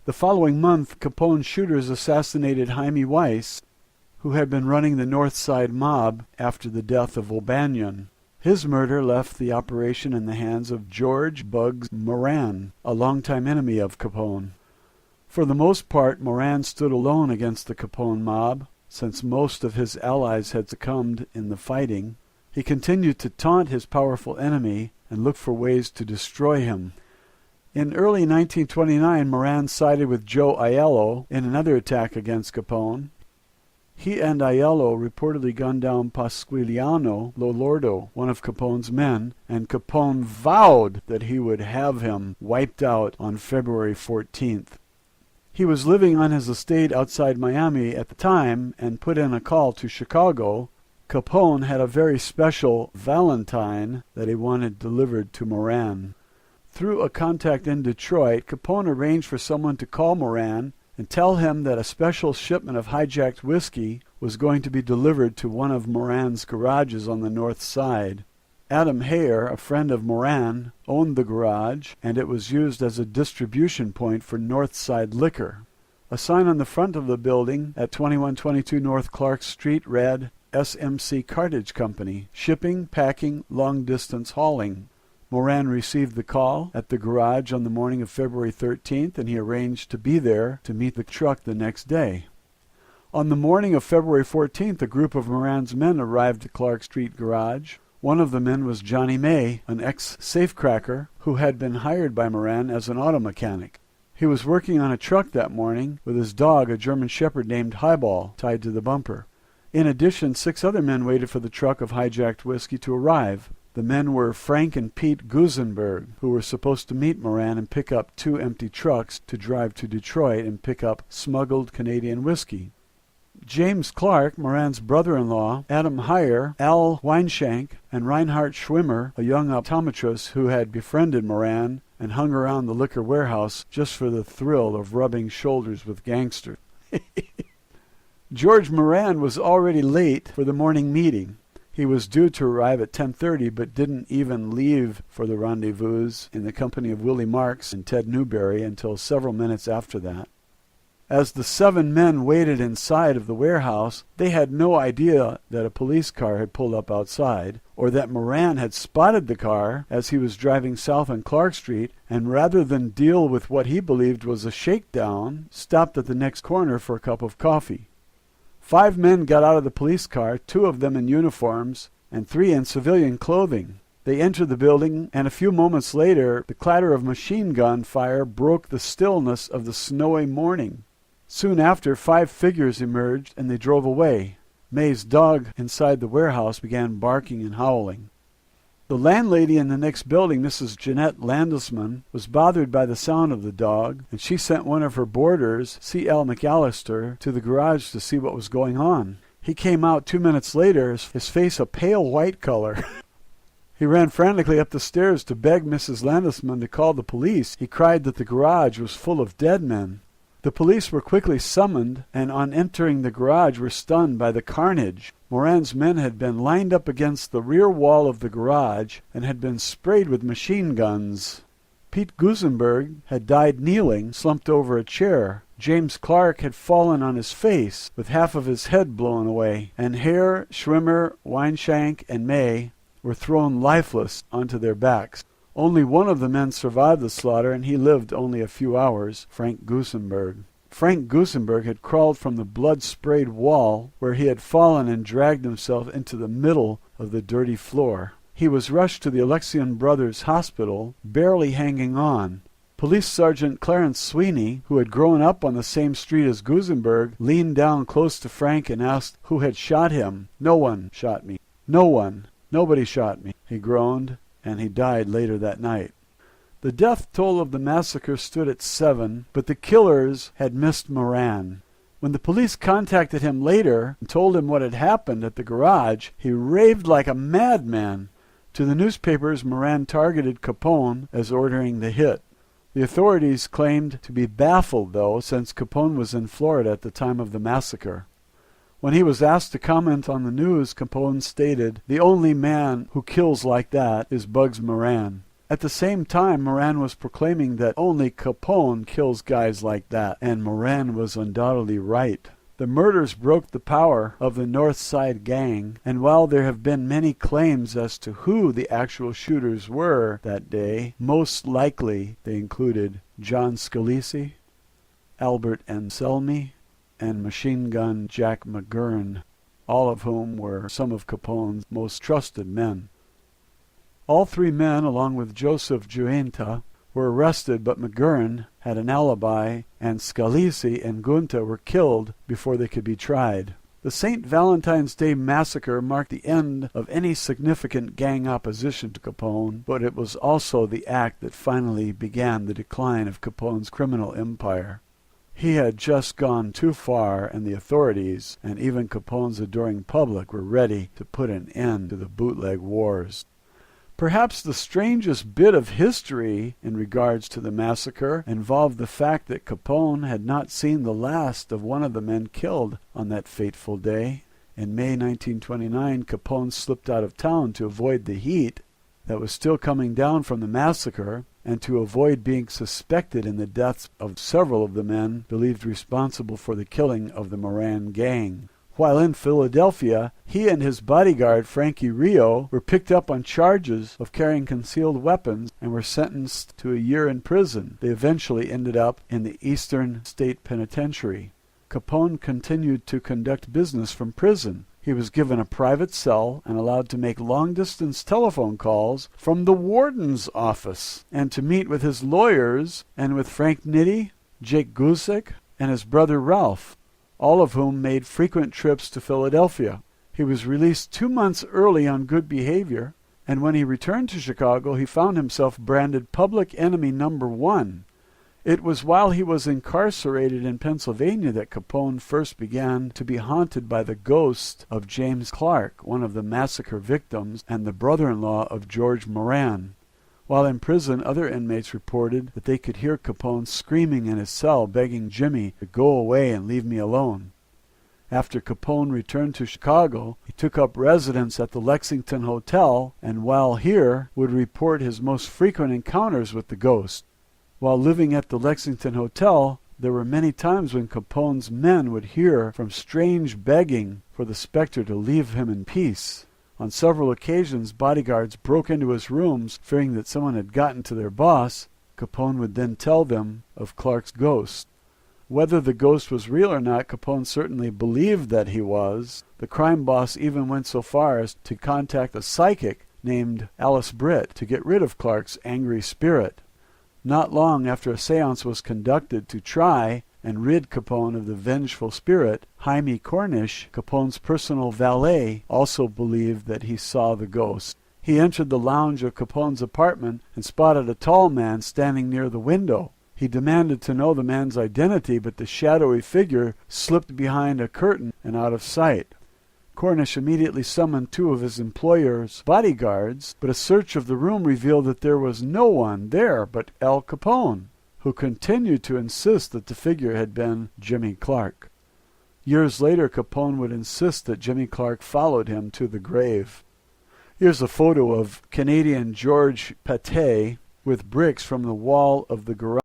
The following month, Capone's shooters assassinated Jaime Weiss, who had been running the North Side mob after the death of O'Banion. His murder left the operation in the hands of George "Bugs" Moran, a longtime enemy of Capone. For the most part, Moran stood alone against the Capone mob, since most of his allies had succumbed in the fighting. He continued to taunt his powerful enemy and look for ways to destroy him. In early 1929, Moran sided with Joe Aiello in another attack against Capone. He and Aiello reportedly gunned down Pasquiliano Lolordo, one of Capone's men, and Capone vowed that he would have him wiped out on February 14th. He was living on his estate outside Miami at the time and put in a call to Chicago. Capone had a very special Valentine that he wanted delivered to Moran. Through a contact in Detroit, Capone arranged for someone to call Moran and tell him that a special shipment of hijacked whiskey was going to be delivered to one of Moran's garages on the north side. Adam Hayer, a friend of Moran, owned the garage, and it was used as a distribution point for North Side liquor. A sign on the front of the building at 2122 North Clark Street read, SMC Cartage Company, shipping, packing, long-distance hauling. Moran received the call at the garage on the morning of February 13th, and he arranged to be there to meet the truck the next day. On the morning of February 14th, a group of Moran's men arrived at Clark Street garage. One of the men was Johnny May, an ex-safecracker who had been hired by Moran as an auto mechanic. He was working on a truck that morning with his dog, a German Shepherd named Highball, tied to the bumper. In addition, 6 other men waited for the truck of hijacked whiskey to arrive. The men were Frank and Pete Gusenberg, who were supposed to meet Moran and pick up 2 empty trucks to drive to Detroit and pick up smuggled Canadian whiskey. James Clark, Moran's brother-in-law, Adam Hayer, Al Weinshank, and Reinhard Schwimmer, a young optometrist who had befriended Moran and hung around the liquor warehouse just for the thrill of rubbing shoulders with gangsters. George Moran was already late for the morning meeting. He was due to arrive at 10:30, but didn't even leave for the rendezvous in the company of Willie Marks and Ted Newberry until several minutes after that. As the 7 men waited inside of the warehouse, they had no idea that a police car had pulled up outside, or that Moran had spotted the car as he was driving south on Clark Street, and rather than deal with what he believed was a shakedown, stopped at the next corner for a cup of coffee. 5 men got out of the police car, 2 of them in uniforms, and 3 in civilian clothing. They entered the building, and a few moments later, the clatter of machine gun fire broke the stillness of the snowy morning. Soon after, 5 figures emerged, and they drove away. May's dog inside the warehouse began barking and howling. The landlady in the next building, Mrs. Jeanette Landesman, was bothered by the sound of the dog, and she sent one of her boarders, C.L. McAllister, to the garage to see what was going on. He came out 2 minutes later, his face a pale white color. He ran frantically up the stairs to beg Mrs. Landesman to call the police. He cried that the garage was full of dead men. The police were quickly summoned, and on entering the garage were stunned by the carnage. Moran's men had been lined up against the rear wall of the garage and had been sprayed with machine guns. Pete Gusenberg had died kneeling, slumped over a chair. James Clark had fallen on his face, with half of his head blown away, and Hare, Schwimmer, Weinshank, and May were thrown lifeless onto their backs. Only one of the men survived the slaughter, and he lived only a few hours, Frank Gusenberg. Frank Gusenberg had crawled from the blood-sprayed wall where he had fallen and dragged himself into the middle of the dirty floor. He was rushed to the Alexian Brothers Hospital, barely hanging on. Police Sergeant Clarence Sweeney, who had grown up on the same street as Gusenberg, leaned down close to Frank and asked who had shot him. "No one shot me. No one. Nobody shot me," he groaned, and he died later that night. The death toll of the massacre stood at 7, but the killers had missed Moran. When the police contacted him later and told him what had happened at the garage, he raved like a madman. To the newspapers, Moran targeted Capone as ordering the hit. The authorities claimed to be baffled, though, since Capone was in Florida at the time of the massacre. When he was asked to comment on the news, Capone stated, "The only man who kills like that is Bugs Moran." At the same time, Moran was proclaiming that only Capone kills guys like that, and Moran was undoubtedly right. The murders broke the power of the North Side gang, and while there have been many claims as to who the actual shooters were that day, most likely they included John Scalise, Albert Anselmi, and Machine Gun Jack McGurn, all of whom were some of Capone's most trusted men. All three men, along with Joseph Giunta, were arrested, but McGurn had an alibi, and Scalise and Giunta were killed before they could be tried. The St. Valentine's Day massacre marked the end of any significant gang opposition to Capone, but it was also the act that finally began the decline of Capone's criminal empire. He had just gone too far, and the authorities, and even Capone's adoring public, were ready to put an end to the bootleg wars. Perhaps the strangest bit of history in regards to the massacre involved the fact that Capone had not seen the last of one of the men killed on that fateful day. In May 1929, Capone slipped out of town to avoid the heat that was still coming down from the massacre, and to avoid being suspected in the deaths of several of the men believed responsible for the killing of the Moran gang. While in Philadelphia, he and his bodyguard, Frankie Rio, were picked up on charges of carrying concealed weapons and were sentenced to a year in prison. They eventually ended up in the Eastern State Penitentiary. Capone continued to conduct business from prison. He was given a private cell and allowed to make long-distance telephone calls from the warden's office and to meet with his lawyers and with Frank Nitti, Jake Gusick, and his brother Ralph, all of whom made frequent trips to Philadelphia. He was released 2 months early on good behavior, and when he returned to Chicago, he found himself branded public enemy number 1. It was while he was incarcerated in Pennsylvania that Capone first began to be haunted by the ghost of James Clark, one of the massacre victims and the brother-in-law of George Moran. While in prison, other inmates reported that they could hear Capone screaming in his cell, begging Jimmy to go away and leave me alone. After Capone returned to Chicago, he took up residence at the Lexington Hotel, and while here, would report his most frequent encounters with the ghost. While living at the Lexington Hotel, there were many times when Capone's men would hear from strange begging for the specter to leave him in peace. On several occasions, bodyguards broke into his rooms, fearing that someone had gotten to their boss. Capone would then tell them of Clark's ghost. Whether the ghost was real or not, Capone certainly believed that he was. The crime boss even went so far as to contact a psychic named Alice Britt to get rid of Clark's angry spirit. Not long after a seance was conducted to try and rid Capone of the vengeful spirit, Jaime Cornish, Capone's personal valet, also believed that he saw the ghost. He entered the lounge of Capone's apartment and spotted a tall man standing near the window. He demanded to know the man's identity, but the shadowy figure slipped behind a curtain and out of sight. Cornish immediately summoned 2 of his employer's bodyguards, but a search of the room revealed that there was no one there but Al Capone, who continued to insist that the figure had been Jimmy Clark. Years later, Capone would insist that Jimmy Clark followed him to the grave. Here's a photo of Canadian George Patay with bricks from the wall of the garage